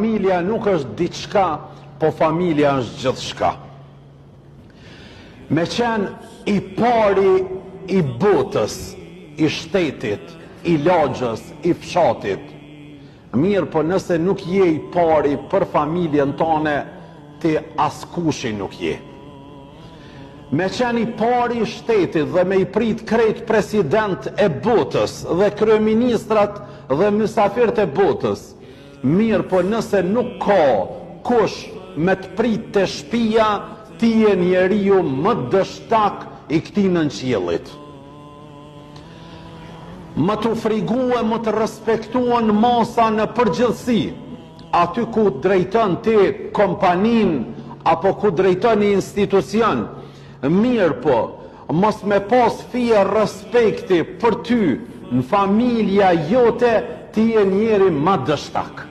Familja nuk është diçka, po familja është gjithçka. Me qenë i pari i botës, i shtetit, i lagjës, i fshatit, mirë, po nëse nuk je i pari për familjen tone, ti askushi nuk je. Me qenë i pari i shtetit dhe me i prit krejt president e botës dhe kryeministrat dhe mysafirët e botës, mirë, po nëse nuk ka kush me të prit të shtëpia, ti je njeriu më dështak i këtij nënqiellit. Më të friguë, më të respektuan masa në përgjithësi, aty ku drejton ti kompanin apo ku drejton një institucion, mirë, po mos me pas fije respekti për ty në familja jote, ti je njeri më dështak.